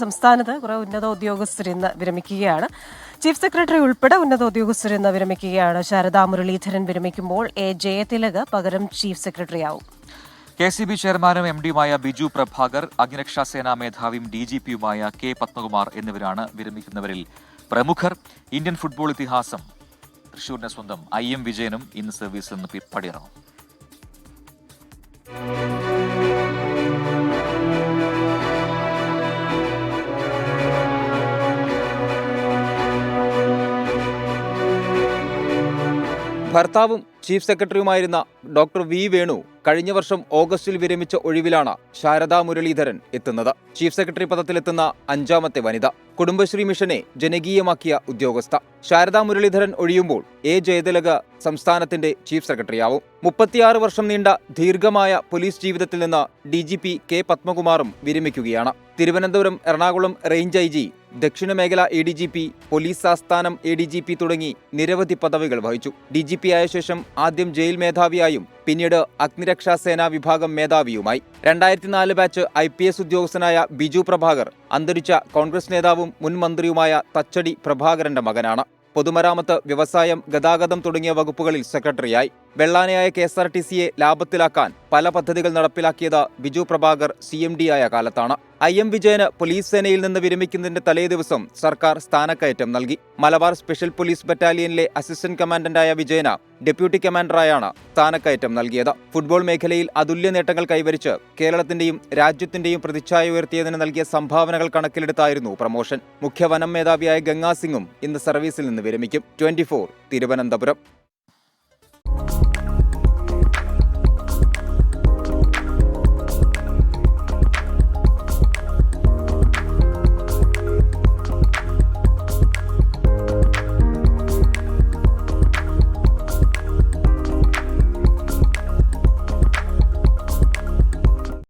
സംസ്ഥാനത്ത് കുറെ ഉന്നത ഉദ്യോഗസ്ഥർ ഇന്ന് വിരമിക്കുകയാണ്. ചീഫ് സെക്രട്ടറി ഉൾപ്പെടെ ഉന്നത ഉദ്യോഗസ്ഥർ ഇന്ന് വിരമിക്കുകയാണ്. ശാരദാ മുരളീധരൻ വിരമിക്കുമ്പോൾ എ ജയതിലക് പകരം ചീഫ് സെക്രട്ടറിയാവും. KCB ചെയർമാനും MD-യുമായ ബിജു പ്രഭാകർ, അഗ്നിരക്ഷാ സേനാ മേധാവിയും DGP-യുമായ K പത്മകുമാർ എന്നിവരാണ് വിരമിക്കുന്നവരിൽ പ്രമുഖർ. ഇന്ത്യൻ ഫുട്ബോൾ ഇതിഹാസം തൃശൂരിന്റെ സ്വന്തം IM വിജയനും ഇന്ന് സർവീസിൽ നിന്ന് പടിയിറങ്ങും. ഭർത്താവും ചീഫ് സെക്രട്ടറിയുമായിരുന്ന ഡോക്ടർ വി വേണു കഴിഞ്ഞ വർഷം ഓഗസ്റ്റിൽ വിരമിച്ച ഒഴിവിലാണ് ശാരദാ മുരളീധരൻ എത്തുന്നത്. ചീഫ് സെക്രട്ടറി പദത്തിലെത്തുന്ന 5ാമത്തെ വനിത, കുടുംബശ്രീ മിഷനെ ജനകീയമാക്കിയ ഉദ്യോഗസ്ഥ. ശാരദാ മുരളീധരൻ ഒഴിയുമ്പോൾ എ ജയതിലക് സംസ്ഥാനത്തിന്റെ ചീഫ് സെക്രട്ടറിയാവും. 36 വർഷം നീണ്ട ദീർഘമായ പോലീസ് ജീവിതത്തിൽ നിന്ന് DGP K പത്മകുമാറും വിരമിക്കുകയാണ്. തിരുവനന്തപുരം, എറണാകുളം റേഞ്ച് IG, ദക്ഷിണ മേഖല ADGP, പോലീസ് ആസ്ഥാനം ADGP തുടങ്ങി നിരവധി പദവികൾ വഹിച്ചു. DGP ആയ ശേഷം ആദ്യം ജയിൽ മേധാവിയായും പിന്നീട് അഗ്നിരക്ഷാ സേനാ വിഭാഗം മേധാവിയുമായി. 2004 ബാച്ച് IPS ഉദ്യോഗസ്ഥനായ ബിജു പ്രഭാകർ അന്തരിച്ച കോൺഗ്രസ് നേതാവും മുൻ മന്ത്രിയുമായ തച്ചടി പ്രഭാകരന്റെ മകനാണ്. പൊതുമരാമത്ത്, വ്യവസായം, ഗതാഗതം തുടങ്ങിയ വകുപ്പുകളിൽ സെക്രട്ടറിയായി. വെള്ളാനയായ KSRTCയെ ലാഭത്തിലാക്കാൻ പല പദ്ധതികൾ നടപ്പിലാക്കിയത് ബിജു പ്രഭാകർ CMD ആയ കാലത്താണ്. IM വിജയന് പോലീസ് സേനയിൽ നിന്ന് വിരമിക്കുന്നതിന്റെ തലേദിവസം സർക്കാർ സ്ഥാനക്കയറ്റം നൽകി. മലബാർ സ്പെഷ്യൽ പോലീസ് ബറ്റാലിയനിലെ അസിസ്റ്റന്റ് കമാൻഡന്റായ വിജയന് ഡെപ്യൂട്ടി കമാൻഡറായാണ് സ്ഥാനക്കയറ്റം നൽകിയത്. ഫുട്ബോൾ മേഖലയിൽ അതുല്യ നേട്ടങ്ങൾ കൈവരിച്ച് കേരളത്തിന്റെയും രാജ്യത്തിന്റെയും പ്രതിച്ഛായ ഉയർത്തിയതിന് നൽകിയ സംഭാവനകൾ കണക്കിലെടുത്തായിരുന്നു പ്രമോഷൻ. മുഖ്യ വനം മേധാവിയായ ഗംഗാസിംഗും ഇന്ന് സർവീസിൽ നിന്ന് വിരമിക്കും. 24 തിരുവനന്തപുരം.